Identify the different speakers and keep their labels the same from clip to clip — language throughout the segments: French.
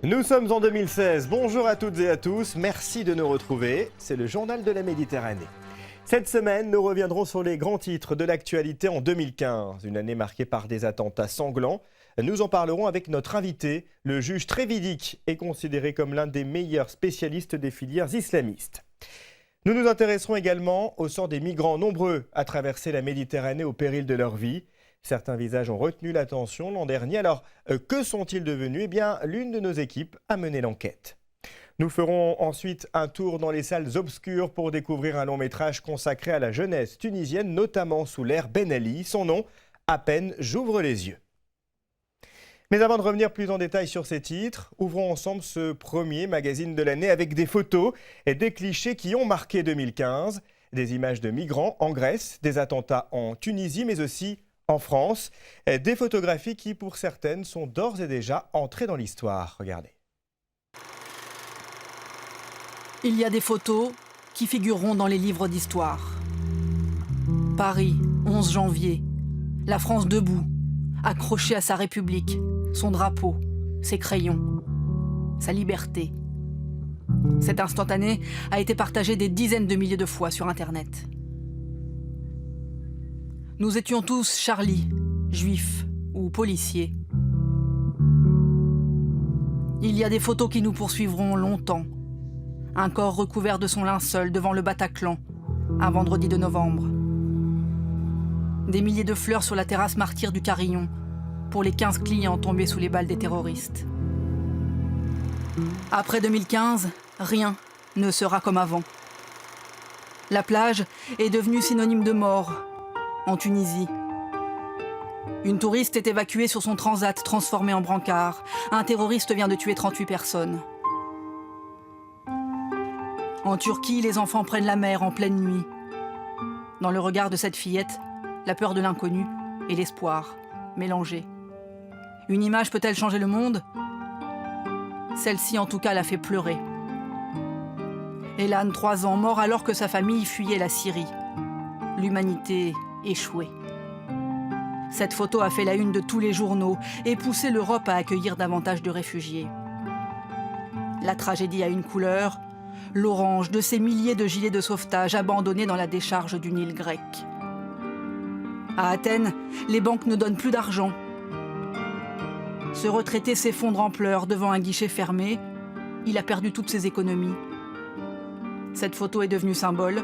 Speaker 1: Nous sommes en 2016, bonjour à toutes et à tous, merci de nous retrouver, c'est le journal de la Méditerranée. Cette semaine, nous reviendrons sur les grands titres de l'actualité en 2015, une année marquée par des attentats sanglants. Nous en parlerons avec notre invité, le juge Trévidic, est considéré comme l'un des meilleurs spécialistes des filières islamistes. Nous nous intéresserons également au sort des migrants nombreux à traverser la Méditerranée au péril de leur vie. Certains visages ont retenu l'attention l'an dernier. Alors, que sont-ils devenus? Eh bien, l'une de nos équipes a mené l'enquête. Nous ferons ensuite un tour dans les salles obscures pour découvrir un long métrage consacré à la jeunesse tunisienne, notamment sous l'ère Ben Ali. Son nom, À peine j'ouvre les yeux. Mais avant de revenir plus en détail sur ces titres, ouvrons ensemble ce premier magazine de l'année avec des photos et des clichés qui ont marqué 2015. Des images de migrants en Grèce, des attentats en Tunisie, mais aussi en France. Des photographies qui, pour certaines, sont d'ores et déjà entrées dans l'histoire. Regardez.
Speaker 2: Il y a des photos qui figureront dans les livres d'histoire. Paris, 11 janvier. La France debout, accrochée à sa République, son drapeau, ses crayons, sa liberté. Cet instantané a été partagé des dizaines de milliers de fois sur Internet. Nous étions tous Charlie, juifs ou policiers. Il y a des photos qui nous poursuivront longtemps. Un corps recouvert de son linceul devant le Bataclan, un vendredi de novembre. Des milliers de fleurs sur la terrasse martyre du Carillon, pour les 15 clients tombés sous les balles des terroristes. Après 2015, rien ne sera comme avant. La plage est devenue synonyme de mort, en Tunisie. Une touriste est évacuée sur son transat transformé en brancard. Un terroriste vient de tuer 38 personnes. En Turquie, les enfants prennent la mer en pleine nuit. Dans le regard de cette fillette, la peur de l'inconnu et l'espoir mélangés. Une image peut-elle changer le monde? Celle-ci, en tout cas, l'a fait pleurer. Elan, 3 ans, mort alors que sa famille fuyait la Syrie. L'humanité échouée. Cette photo a fait la une de tous les journaux et poussé l'Europe à accueillir davantage de réfugiés. La tragédie a une couleur, l'orange de ces milliers de gilets de sauvetage abandonnés dans la décharge d'une île grecque. À Athènes, les banques ne donnent plus d'argent. Ce retraité s'effondre en pleurs devant un guichet fermé. Il a perdu toutes ses économies. Cette photo est devenue symbole,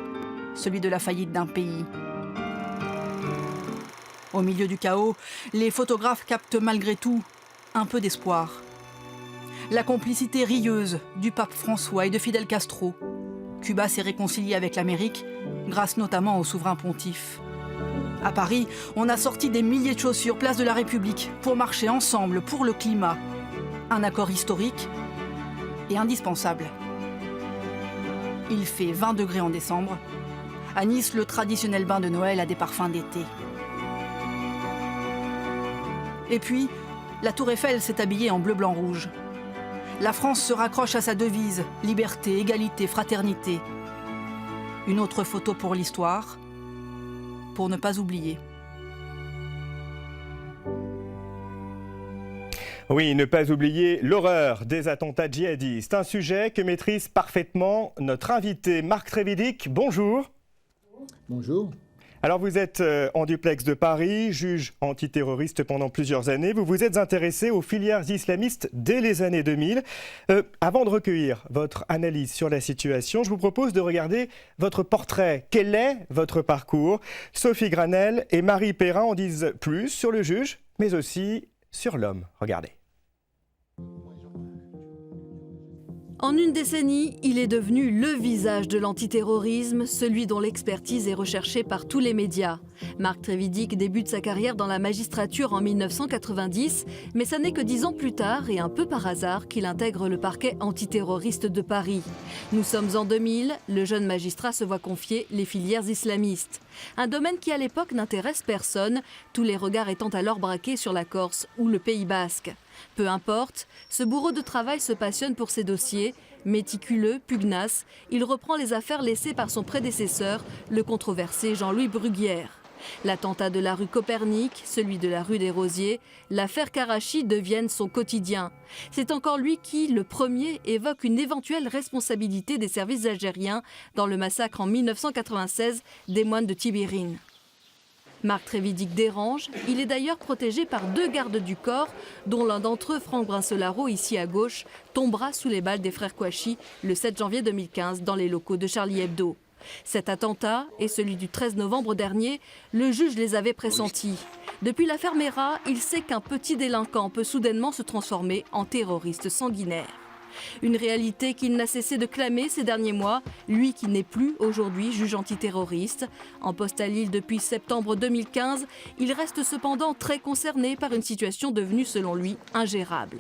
Speaker 2: celui de la faillite d'un pays. Au milieu du chaos, les photographes captent malgré tout un peu d'espoir. La complicité rieuse du pape François et de Fidel Castro. Cuba s'est réconcilié avec l'Amérique, grâce notamment au souverain pontife. À Paris, on a sorti des milliers de chaussures place de la République pour marcher ensemble pour le climat. Un accord historique et indispensable. Il fait 20 degrés en décembre. À Nice, le traditionnel bain de Noël a des parfums d'été. Et puis, la Tour Eiffel s'est habillée en bleu, blanc, rouge. La France se raccroche à sa devise, liberté, égalité, fraternité. Une autre photo pour l'histoire, pour ne pas oublier.
Speaker 1: Oui, ne pas oublier l'horreur des attentats djihadistes. Un sujet que maîtrise parfaitement notre invité Marc Trévidic. Bonjour.
Speaker 3: Bonjour.
Speaker 1: Alors vous êtes en duplex de Paris, juge antiterroriste pendant plusieurs années. Vous vous êtes intéressé aux filières islamistes dès les années 2000. Avant de recueillir votre analyse sur la situation, je vous propose de regarder votre portrait. Quel est votre parcours? Sophie Granel et Marie Perrin en disent plus sur le juge, mais aussi sur l'homme. Regardez.
Speaker 4: En une décennie, il est devenu le visage de l'antiterrorisme, celui dont l'expertise est recherchée par tous les médias. Marc Trévidic débute sa carrière dans la magistrature en 1990, mais ça n'est que 10 ans plus tard et un peu par hasard qu'il intègre le parquet antiterroriste de Paris. Nous sommes en 2000, le jeune magistrat se voit confier les filières islamistes. Un domaine qui à l'époque n'intéresse personne, tous les regards étant alors braqués sur la Corse ou le Pays Basque. Peu importe, ce bourreau de travail se passionne pour ses dossiers. Méticuleux, pugnace, il reprend les affaires laissées par son prédécesseur, le controversé Jean-Louis Bruguière. L'attentat de la rue Copernic, celui de la rue des Rosiers, l'affaire Karachi deviennent son quotidien. C'est encore lui qui, le premier, évoque une éventuelle responsabilité des services algériens dans le massacre en 1996 des moines de Tibérine. Marc Trévidic dérange, il est d'ailleurs protégé par 2 gardes du corps, dont l'un d'entre eux, Franck Brincelaro, ici à gauche, tombera sous les balles des frères Kouachi le 7 janvier 2015 dans les locaux de Charlie Hebdo. Cet attentat et celui du 13 novembre dernier, le juge les avait pressentis. Depuis l'affaire Mera, il sait qu'un petit délinquant peut soudainement se transformer en terroriste sanguinaire. Une réalité qu'il n'a cessé de clamer ces derniers mois, lui qui n'est plus aujourd'hui juge antiterroriste. En poste à Lille depuis septembre 2015, il reste cependant très concerné par une situation devenue selon lui ingérable.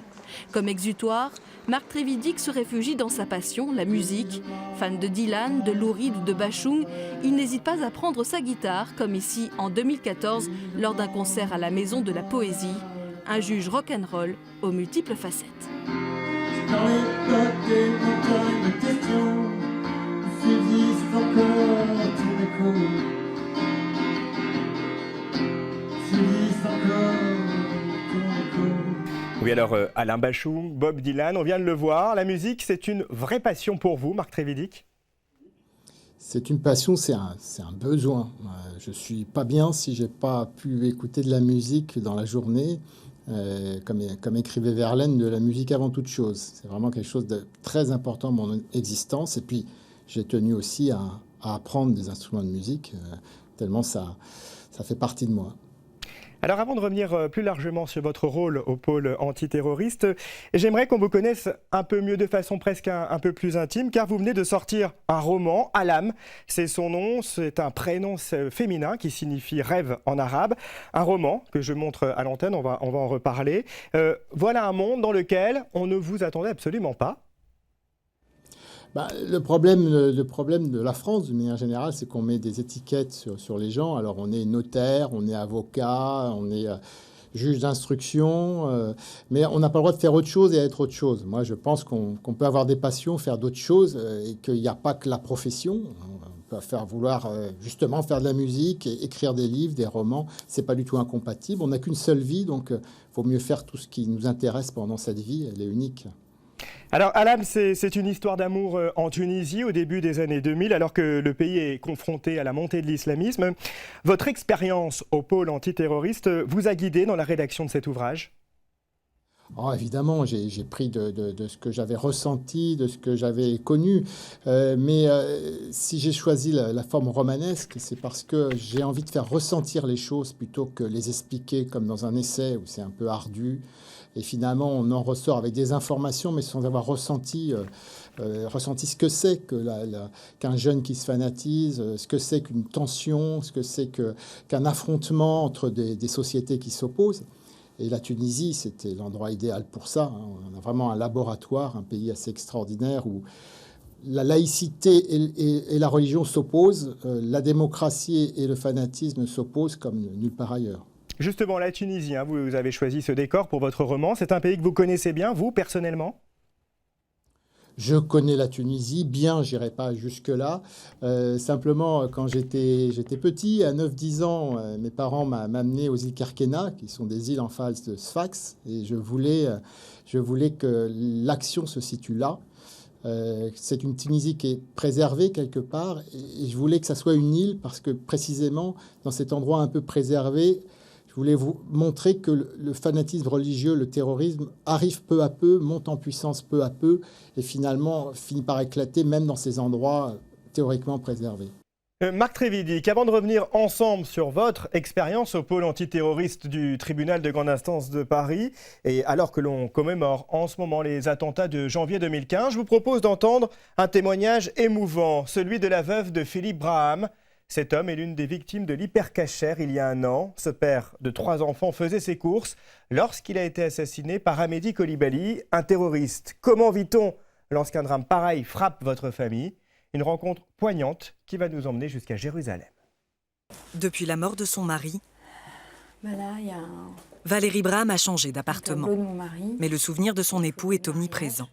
Speaker 4: Comme exutoire, Marc Trévidic se réfugie dans sa passion, la musique. Fan de Dylan, de Lou Reed ou de Bachung, il n'hésite pas à prendre sa guitare, comme ici en 2014 lors d'un concert à la Maison de la Poésie. Un juge rock'n'roll aux multiples facettes.
Speaker 1: Oui, alors Alain Bachung, Bob Dylan, on vient de le voir. La musique, c'est une vraie passion pour vous, Marc Trévidic?
Speaker 3: C'est une passion, c'est un besoin. Je suis pas bien si j'ai pas pu écouter de la musique dans la journée. Comme écrivait Verlaine, de la musique avant toute chose. C'est vraiment quelque chose de très important dans mon existence. Et puis, j'ai tenu aussi à apprendre des instruments de musique, tellement ça fait partie de moi.
Speaker 1: Alors avant de revenir plus largement sur votre rôle au pôle antiterroriste, j'aimerais qu'on vous connaisse un peu mieux de façon presque un peu plus intime, car vous venez de sortir un roman, Alam, c'est son nom, c'est un prénom féminin qui signifie rêve en arabe. Un roman que je montre à l'antenne, on va en reparler. Voilà un monde dans lequel on ne vous attendait absolument pas.
Speaker 3: Le problème de la France, de manière générale, c'est qu'on met des étiquettes sur les gens. Alors, on est notaire, on est avocat, on est juge d'instruction, mais on n'a pas le droit de faire autre chose et être autre chose. Moi, je pense qu'on peut avoir des passions, faire d'autres choses, et qu'il n'y a pas que la profession. On peut vouloir justement faire de la musique, écrire des livres, des romans. C'est pas du tout incompatible. On n'a qu'une seule vie, donc il faut mieux faire tout ce qui nous intéresse pendant cette vie. Elle est unique.
Speaker 1: Alors Alam, c'est une histoire d'amour en Tunisie au début des années 2000, alors que le pays est confronté à la montée de l'islamisme. Votre expérience au pôle antiterroriste vous a guidé dans la rédaction de cet ouvrage?
Speaker 3: Oh, évidemment, j'ai pris de ce que j'avais ressenti, de ce que j'avais connu. Mais si j'ai choisi la forme romanesque, c'est parce que j'ai envie de faire ressentir les choses plutôt que les expliquer comme dans un essai où c'est un peu ardu. Et finalement, on en ressort avec des informations, mais sans avoir ressenti ce que c'est qu'un jeune qui se fanatise, ce que c'est qu'une tension, ce que c'est qu'un affrontement entre des sociétés qui s'opposent. Et la Tunisie, c'était l'endroit idéal pour ça. On a vraiment un laboratoire, un pays assez extraordinaire où la laïcité et la religion s'opposent, la démocratie et le fanatisme s'opposent comme nulle part ailleurs.
Speaker 1: Justement, la Tunisie, vous avez choisi ce décor pour votre roman. C'est un pays que vous connaissez bien, vous, personnellement?
Speaker 3: Je connais la Tunisie bien, j'irai pas jusque-là. Simplement, quand j'étais petit, à 9-10 ans, mes parents m'amenaient aux îles Kerkena, qui sont des îles en face de Sfax, et je voulais que l'action se situe là. C'est une Tunisie qui est préservée quelque part, et je voulais que ça soit une île, parce que précisément, dans cet endroit un peu préservé, je voulais vous montrer que le fanatisme religieux, le terrorisme, arrive peu à peu, monte en puissance peu à peu, et finalement finit par éclater même dans ces endroits théoriquement préservés.
Speaker 1: Marc Trévidic, avant de revenir ensemble sur votre expérience au pôle antiterroriste du tribunal de grande instance de Paris, et alors que l'on commémore en ce moment les attentats de janvier 2015, je vous propose d'entendre un témoignage émouvant, celui de la veuve de Philippe Braham. Cet homme est l'une des victimes de l'hypercacher il y a un an. Ce père de 3 enfants faisait ses courses lorsqu'il a été assassiné par Hamedi Coulibaly, un terroriste. Comment vit-on lorsqu'un drame pareil frappe votre famille? Une rencontre poignante qui va nous emmener jusqu'à Jérusalem.
Speaker 5: Depuis la mort de son mari, Valérie Braham a changé d'appartement. Mais le souvenir de son époux est omniprésent.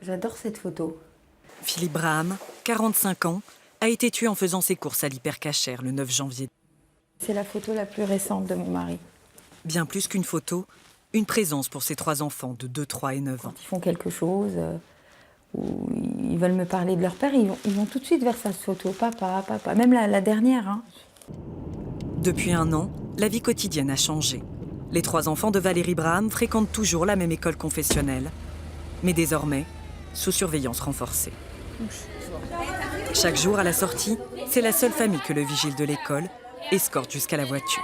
Speaker 6: J'adore cette photo.
Speaker 5: Philippe Braham, 45 ans, a été tué en faisant ses courses à l'hypercacher le 9 janvier.
Speaker 6: C'est la photo la plus récente de mon mari.
Speaker 5: Bien plus qu'une photo, une présence pour ses 3 enfants de 2, 3 et 9 ans.
Speaker 6: Quand ils font quelque chose, ou ils veulent me parler de leur père, ils vont tout de suite vers sa photo. Papa, papa. Même la dernière. Hein.
Speaker 5: Depuis 1 an, la vie quotidienne a changé. Les 3 enfants de Valérie Braham fréquentent toujours la même école confessionnelle, mais désormais, sous surveillance renforcée. Chaque jour à la sortie, c'est la seule famille que le vigile de l'école escorte jusqu'à la voiture.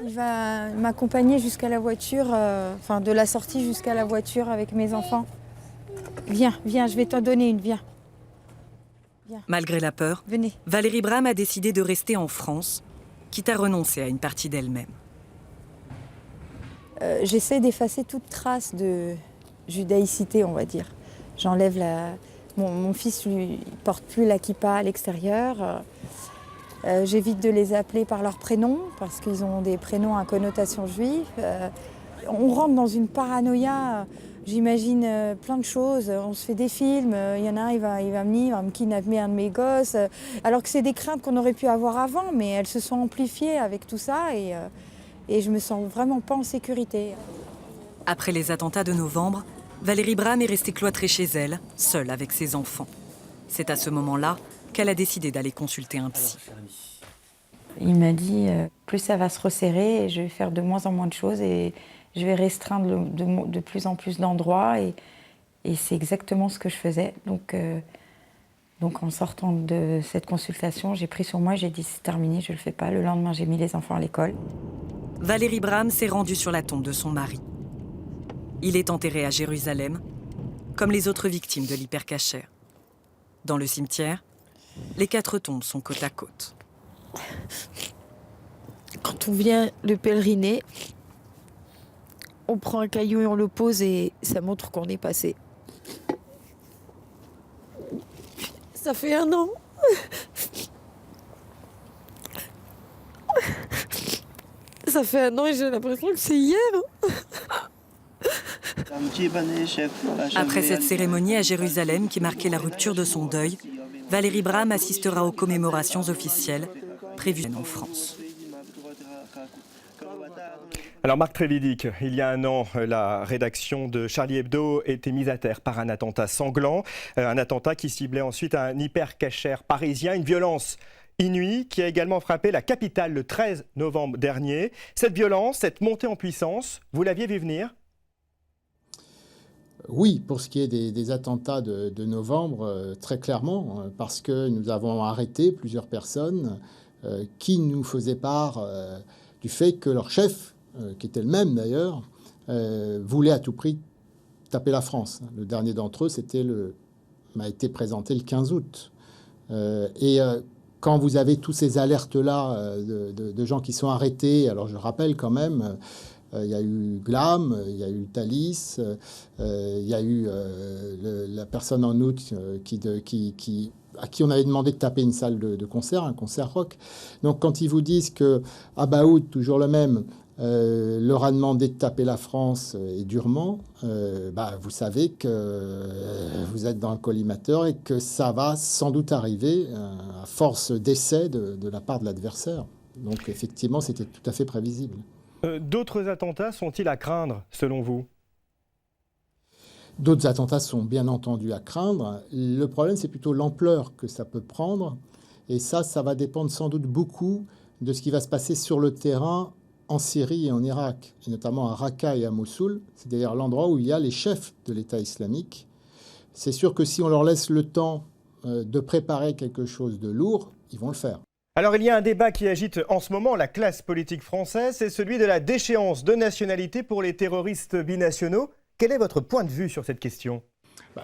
Speaker 6: Il va m'accompagner jusqu'à la voiture, de la sortie jusqu'à la voiture avec mes enfants. Viens, je vais t'en donner une, viens.
Speaker 5: Malgré la peur,
Speaker 6: Venez.
Speaker 5: Valérie Braham a décidé de rester en France, quitte à renoncer à une partie d'elle-même.
Speaker 6: J'essaie d'effacer toute trace de judaïcité, on va dire. J'enlève mon fils lui porte plus la kippa à l'extérieur. J'évite de les appeler par leur prénom parce qu'ils ont des prénoms à connotation juive. On rentre dans une paranoïa, j'imagine plein de choses. On se fait des films, il y en a un, il va venir, il va me kidnapper un de mes gosses. Alors que c'est des craintes qu'on aurait pu avoir avant, mais elles se sont amplifiées avec tout ça et je me sens vraiment pas en sécurité.
Speaker 5: Après les attentats de novembre, Valérie Braham est restée cloîtrée chez elle, seule avec ses enfants. C'est à ce moment-là qu'elle a décidé d'aller consulter un psy.
Speaker 6: Il m'a dit, plus ça va se resserrer, et je vais faire de moins en moins de choses et je vais restreindre de plus en plus d'endroits. Et c'est exactement ce que je faisais. Donc en sortant de cette consultation, j'ai pris sur moi, j'ai dit c'est terminé, je ne le fais pas. Le lendemain, j'ai mis les enfants à l'école.
Speaker 5: Valérie Braham s'est rendue sur la tombe de son mari. Il est enterré à Jérusalem, comme les autres victimes de l'hypercacher. Dans le cimetière, les 4 tombes sont côte à côte.
Speaker 7: Quand on vient le pèleriner, on prend un caillou et on le pose et ça montre qu'on est passé. Ça fait 1 an. Ça fait 1 an et j'ai l'impression que c'est hier.
Speaker 5: Après cette cérémonie à Jérusalem qui marquait la rupture de son deuil, Valérie Braham assistera aux commémorations officielles prévues en France.
Speaker 1: Alors Marc Trévidic, il y a 1 an, la rédaction de Charlie Hebdo était mise à terre par un attentat sanglant. Un attentat qui ciblait ensuite un hypercacher parisien, une violence inouïe qui a également frappé la capitale le 13 novembre dernier. Cette violence, cette montée en puissance, vous l'aviez vu venir ?
Speaker 3: Oui, pour ce qui est des attentats de novembre, très clairement, parce que nous avons arrêté plusieurs personnes qui nous faisaient part du fait que leur chef, qui était le même d'ailleurs, voulait à tout prix taper la France. Le dernier d'entre eux, m'a été présenté le 15 août. Quand vous avez tous ces alertes-là de gens qui sont arrêtés, alors je rappelle quand même, il y a eu Glam, il y a eu Thalys, il y a eu la personne en août à qui on avait demandé de taper une salle de concert, un concert rock. Donc quand ils vous disent que Abaoud, toujours le même, leur a demandé de taper la France et durement, vous savez que vous êtes dans le collimateur et que ça va sans doute arriver à force d'essais de la part de l'adversaire. Donc effectivement, c'était tout à fait prévisible.
Speaker 1: D'autres attentats sont-ils à craindre, selon vous ?
Speaker 3: D'autres attentats sont bien entendu à craindre. Le problème, c'est plutôt l'ampleur que ça peut prendre. Et ça va dépendre sans doute beaucoup de ce qui va se passer sur le terrain en Syrie et en Irak, et notamment à Raqqa et à Mossoul. C'est d'ailleurs l'endroit où il y a les chefs de l'État islamique. C'est sûr que si on leur laisse le temps de préparer quelque chose de lourd, ils vont le faire.
Speaker 1: Alors il y a un débat qui agite en ce moment la classe politique française, c'est celui de la déchéance de nationalité pour les terroristes binationaux. Quel est votre point de vue sur cette question ?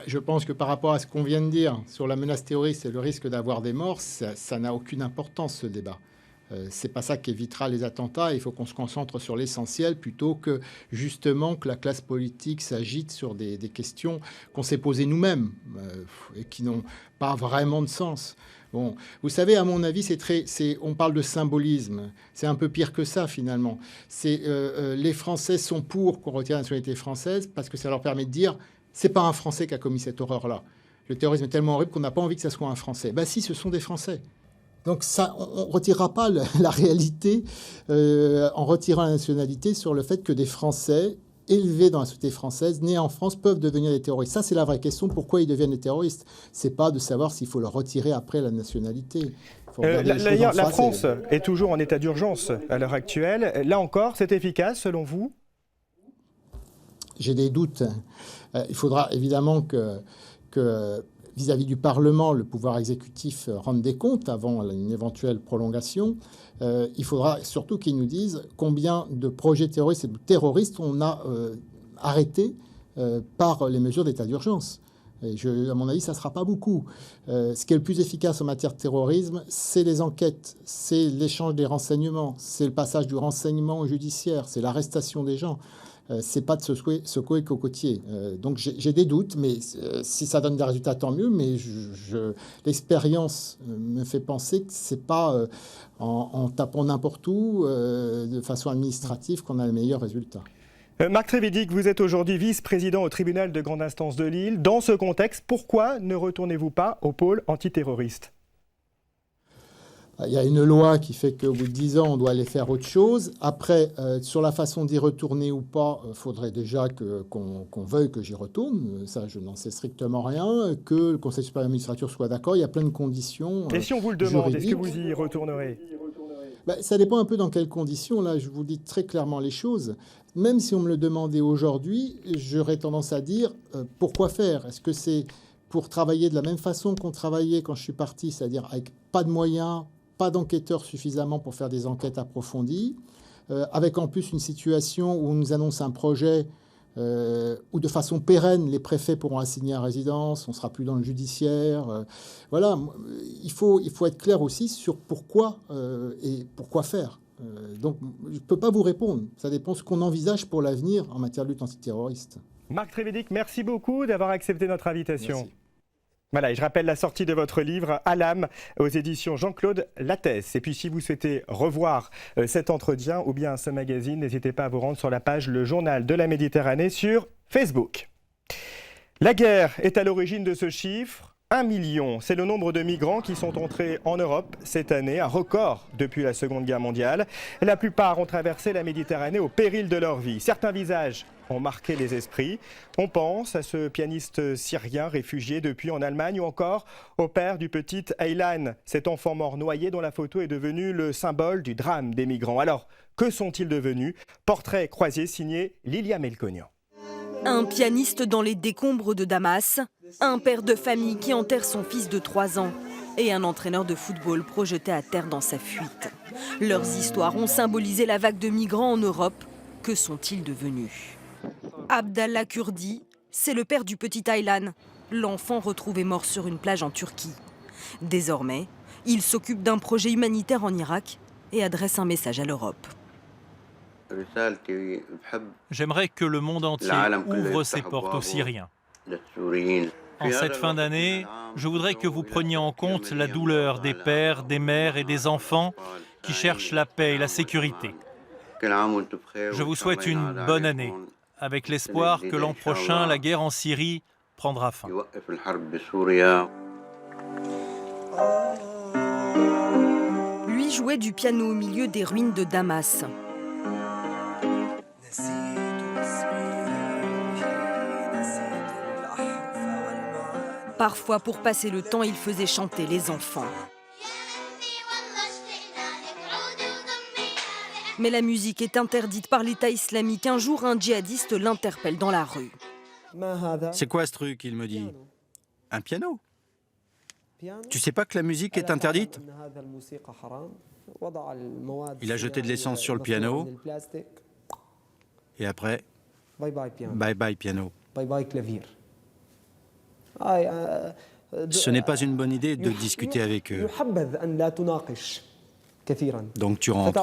Speaker 3: Je pense que par rapport à ce qu'on vient de dire sur la menace terroriste et le risque d'avoir des morts, ça n'a aucune importance ce débat. C'est pas ça qui évitera les attentats. Il faut qu'on se concentre sur l'essentiel plutôt que justement que la classe politique s'agite sur des questions qu'on s'est posées nous-mêmes et qui n'ont pas vraiment de sens. Bon, vous savez, à mon avis, on parle de symbolisme. C'est un peu pire que ça, finalement. Les Français sont pour qu'on retire la nationalité française parce que ça leur permet de dire c'est pas un Français qui a commis cette horreur-là. Le terrorisme est tellement horrible qu'on n'a pas envie que ça soit un Français. Si, ce sont des Français. Donc ça, on ne retirera pas la réalité en retirant la nationalité sur le fait que des Français élevés dans la société française, nés en France, peuvent devenir des terroristes. Ça, c'est la vraie question. Pourquoi ils deviennent des terroristes? Ce n'est pas de savoir s'il faut leur retirer après la nationalité.
Speaker 1: La France est toujours en état d'urgence à l'heure actuelle. Là encore, c'est efficace selon vous?
Speaker 3: J'ai des doutes. Il faudra évidemment que vis-à-vis du Parlement, le pouvoir exécutif rende des comptes avant une éventuelle prolongation. Il faudra surtout qu'ils nous disent combien de projets terroristes et de terroristes on a arrêtés par les mesures d'état d'urgence. À mon avis, ça ne sera pas beaucoup. Ce qui est le plus efficace en matière de terrorisme, c'est les enquêtes, c'est l'échange des renseignements, c'est le passage du renseignement au judiciaire, c'est l'arrestation des gens. C'est pas de secouer le cocotier. Donc j'ai des doutes, mais si ça donne des résultats, tant mieux. Mais l'expérience me fait penser que c'est pas en tapant n'importe où, de façon administrative, qu'on a les meilleurs résultats.
Speaker 1: Marc Trévidic, vous êtes aujourd'hui vice-président au tribunal de grande instance de Lille. Dans ce contexte, pourquoi ne retournez-vous pas au pôle antiterroriste ?
Speaker 3: Il y a une loi qui fait qu'au bout de 10 ans, on doit aller faire autre chose. Après, sur la façon d'y retourner ou pas, il faudrait déjà qu'on veuille que j'y retourne. Ça, je n'en sais strictement rien. Que le Conseil supérieur de la magistrature soit d'accord. Il y a plein de conditions.
Speaker 1: Et si on vous le demande, est-ce que vous y retournerez ?
Speaker 3: Ça dépend un peu dans quelles conditions. Là, je vous dis très clairement les choses. Même si on me le demandait aujourd'hui, j'aurais tendance à dire pourquoi faire ? Est-ce que c'est pour travailler de la même façon qu'on travaillait quand je suis parti, c'est-à-dire avec pas de moyens, pas d'enquêteurs suffisamment pour faire des enquêtes approfondies, avec en plus une situation où on nous annonce un projet où de façon pérenne, les préfets pourront assigner à résidence, on ne sera plus dans le judiciaire. Voilà, il faut être clair aussi sur pourquoi et pourquoi faire. Donc, je ne peux pas vous répondre. Ça dépend de ce qu'on envisage pour l'avenir en matière de lutte antiterroriste.
Speaker 1: Marc Trévidic, merci beaucoup d'avoir accepté notre invitation.
Speaker 3: Merci.
Speaker 1: Voilà, et je rappelle la sortie de votre livre « À l'âme » aux éditions Jean-Claude Lattès. Et puis si vous souhaitez revoir cet entretien ou bien ce magazine, n'hésitez pas à vous rendre sur la page Le Journal de la Méditerranée sur Facebook. La guerre est à l'origine de ce chiffre. 1 million, c'est le nombre de migrants qui sont entrés en Europe cette année, un record depuis la Seconde Guerre mondiale. La plupart ont traversé la Méditerranée au péril de leur vie. Certains visages ont marqué les esprits. On pense à ce pianiste syrien réfugié depuis en Allemagne ou encore au père du petit Aylan, cet enfant mort noyé dont la photo est devenue le symbole du drame des migrants. Alors, que sont-ils devenus ? Portrait croisé signé Lilia Melconian.
Speaker 8: Un pianiste dans les décombres de Damas, un père de famille qui enterre son fils de 3 ans et un entraîneur de football projeté à terre dans sa fuite. Leurs histoires ont symbolisé la vague de migrants en Europe. Que sont-ils devenus ? Abdallah Kurdi, c'est le père du petit Aylan, l'enfant retrouvé mort sur une plage en Turquie. Désormais, il s'occupe d'un projet humanitaire en Irak et adresse un message à l'Europe.
Speaker 9: J'aimerais que le monde entier ouvre ses portes aux Syriens. En cette fin d'année, je voudrais que vous preniez en compte la douleur des pères, des mères et des enfants qui cherchent la paix et la sécurité. Je vous souhaite une bonne année, avec l'espoir que l'an prochain, la guerre en Syrie prendra fin.
Speaker 8: Lui jouait du piano au milieu des ruines de Damas. Parfois, pour passer le temps, il faisait chanter les enfants. Mais la musique est interdite par l'État islamique. Un jour, un djihadiste l'interpelle dans la rue.
Speaker 10: C'est quoi ce truc, il me dit? Un piano? Tu sais pas que la musique est interdite? Il a jeté de l'essence sur le piano. Et après, bye bye piano. Ce n'est pas une bonne idée de discuter avec eux. Donc tu rentres.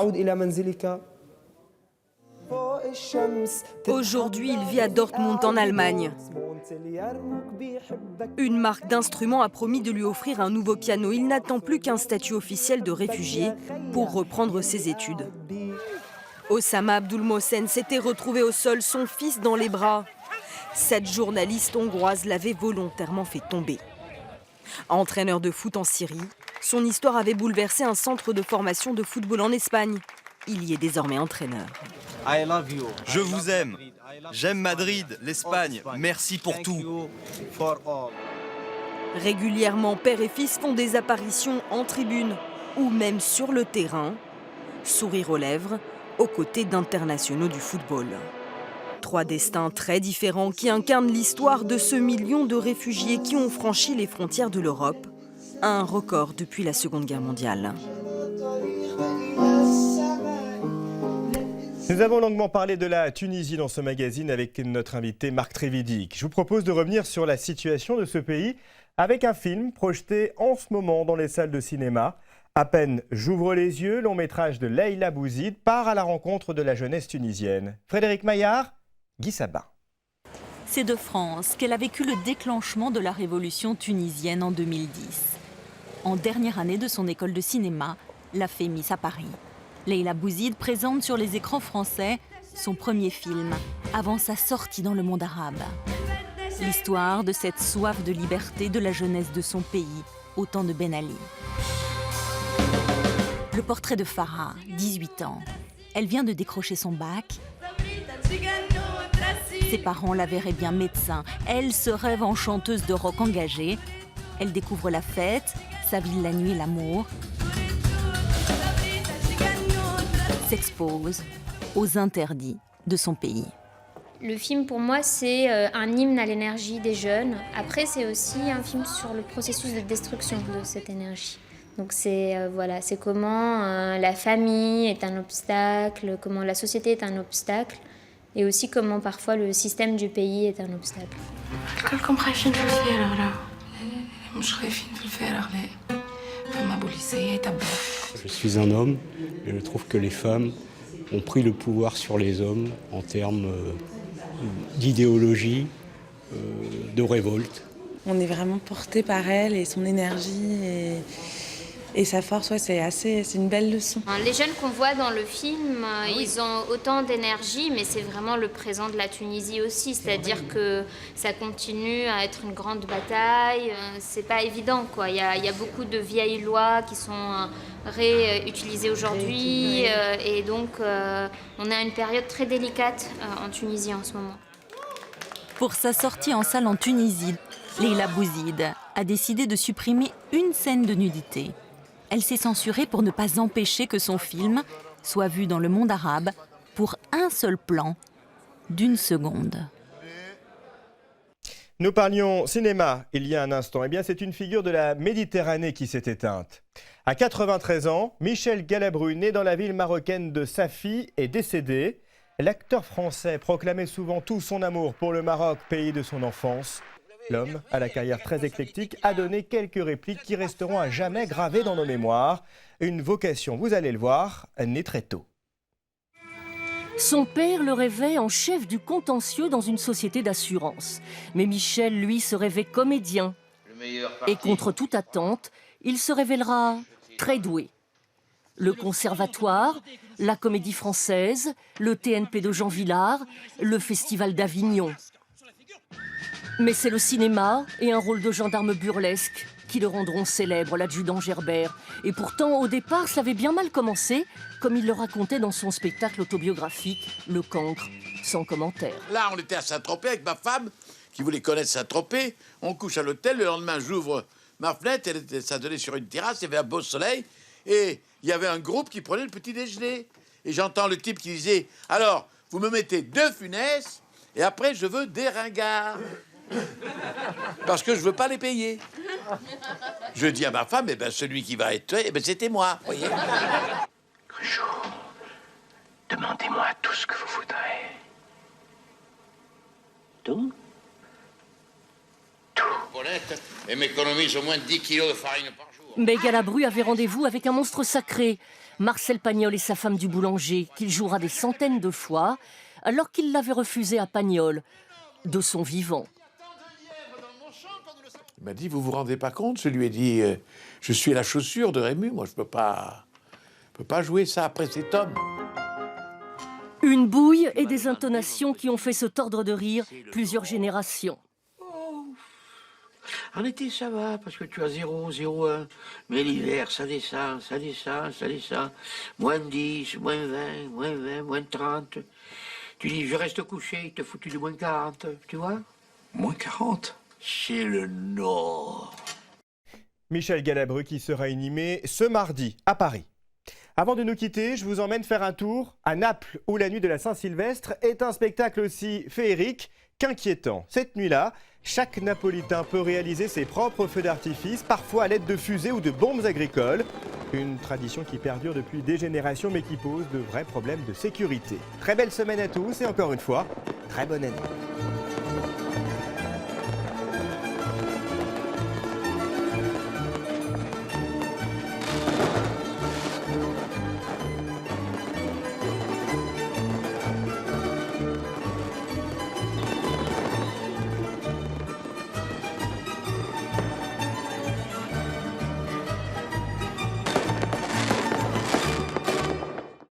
Speaker 8: Aujourd'hui, il vit à Dortmund en Allemagne. Une marque d'instruments a promis de lui offrir un nouveau piano. Il n'attend plus qu'un statut officiel de réfugié pour reprendre ses études. Osama Abdulmohsen s'était retrouvé au sol, son fils dans les bras. Cette journaliste hongroise l'avait volontairement fait tomber. Entraîneur de foot en Syrie, Son histoire avait bouleversé un centre de formation de football en Espagne. Il y est désormais entraîneur.
Speaker 11: Je vous aime. J'aime Madrid, l'Espagne. Merci pour tout.
Speaker 8: Régulièrement, père et fils font des apparitions en tribune ou même sur le terrain, sourire aux lèvres, aux côtés d'internationaux du football. 3 destins très différents qui incarnent l'histoire de ce million de réfugiés qui ont franchi les frontières de l'Europe, un record depuis la Seconde Guerre mondiale.
Speaker 1: Nous avons longuement parlé de la Tunisie dans ce magazine avec notre invité Marc Trévidic. Je vous propose de revenir sur la situation de ce pays avec un film projeté en ce moment dans les salles de cinéma. À peine j'ouvre les yeux, long métrage de Leïla Bouzid part à la rencontre de la jeunesse tunisienne. Frédéric Maillard, Guy Sabin.
Speaker 12: C'est de France qu'elle a vécu le déclenchement de la révolution tunisienne en 2010. En dernière année de son école de cinéma, la Fémis à Paris. Leïla Bouzid présente sur les écrans français son premier film, avant sa sortie dans le monde arabe. L'histoire de cette soif de liberté de la jeunesse de son pays, au temps de Ben Ali. Le portrait de Farah, 18 ans. Elle vient de décrocher son bac. Ses parents la verraient bien médecin. Elle se rêve en chanteuse de rock engagée. Elle découvre la fête, sa ville la nuit, l'amour. S'expose aux interdits de son pays.
Speaker 13: Le film, pour moi, c'est un hymne à l'énergie des jeunes. Après, c'est aussi un film sur le processus de destruction de cette énergie. Donc c'est voilà, c'est comment la famille est un obstacle, comment la société est un obstacle, et aussi comment parfois le système du pays est un obstacle.
Speaker 14: Je suis un homme et je trouve que les femmes ont pris le pouvoir sur les hommes en termes d'idéologie, de révolte.
Speaker 15: On est vraiment porté par elle et son énergie et sa force, ouais, c'est une belle leçon.
Speaker 13: Les jeunes qu'on voit dans le film, ils ont autant d'énergie, mais c'est vraiment le présent de la Tunisie aussi. C'est-à-dire que ça continue à être une grande bataille. C'est pas évident, quoi. Il y a beaucoup de vieilles lois qui sont réutilisées aujourd'hui. Et donc, on a une période très délicate en Tunisie en ce moment.
Speaker 12: Pour sa sortie en salle en Tunisie, Leïla Bouzid a décidé de supprimer une scène de nudité. Elle s'est censurée pour ne pas empêcher que son film soit vu dans le monde arabe pour un seul plan d'1 seconde.
Speaker 1: Nous parlions cinéma il y a un instant. Eh bien, c'est une figure de la Méditerranée qui s'est éteinte. À 93 ans, Michel Galabru, né dans la ville marocaine de Safi, est décédé. L'acteur français proclamait souvent tout son amour pour le Maroc, pays de son enfance. L'homme, à la carrière très éclectique, a donné quelques répliques qui resteront à jamais gravées dans nos mémoires. Une vocation, vous allez le voir, née très tôt.
Speaker 16: Son père le rêvait en chef du contentieux dans une société d'assurance. Mais Michel, lui, se rêvait comédien. Et contre toute attente, il se révélera très doué. Le Conservatoire, la Comédie Française, le TNP de Jean Vilar, le Festival d'Avignon. Mais c'est le cinéma et un rôle de gendarme burlesque qui le rendront célèbre, l'adjudant Gerbert. Et pourtant, au départ, ça avait bien mal commencé, comme il le racontait dans son spectacle autobiographique, Le Cancre, sans commentaire.
Speaker 17: Là, on était à Saint-Tropez avec ma femme, qui voulait connaître Saint-Tropez. On couche à l'hôtel, le lendemain, j'ouvre ma fenêtre, ça donnait sur une terrasse, il y avait un beau soleil, et il y avait un groupe qui prenait le petit déjeuner. Et j'entends le type qui disait « Alors, vous me mettez 2 Funès, et après, je veux des ringards. » Parce que je veux pas les payer. Je dis à ma femme, eh ben, celui qui va être tué, eh ben, c'était moi, voyez.
Speaker 18: Cruchot, demandez-moi tout ce que vous voudrez.
Speaker 17: Tout? Et m'économise au moins 10 kilos de farine par jour.
Speaker 16: Mais Galabru avait rendez-vous avec un monstre sacré, Marcel Pagnol et sa femme du boulanger, qu'il jouera des centaines de fois, alors qu'il l'avait refusé à Pagnol, de son vivant.
Speaker 17: Il m'a dit, vous vous rendez pas compte? Je lui ai dit, je suis la chaussure de Rému, moi je peux pas jouer ça après cet homme.
Speaker 16: Une bouille et des intonations qui ont fait se tordre de rire plusieurs générations.
Speaker 18: En été, ça va, parce que tu as 0, 0,1. Mais l'hiver, ça descend, ça descend, ça descend. Moins 10, moins 20, moins 20, moins 30. Tu dis, je reste couché, il te foutu du moins 40, tu vois? Moins 40? C'est le Nord.
Speaker 1: Michel Galabru qui sera animé ce mardi à Paris. Avant de nous quitter, je vous emmène faire un tour à Naples, où la nuit de la Saint-Sylvestre est un spectacle aussi féerique qu'inquiétant. Cette nuit-là, chaque Napolitain peut réaliser ses propres feux d'artifice, parfois à l'aide de fusées ou de bombes agricoles. Une tradition qui perdure depuis des générations, mais qui pose de vrais problèmes de sécurité. Très belle semaine à tous et encore une fois, très bonne année.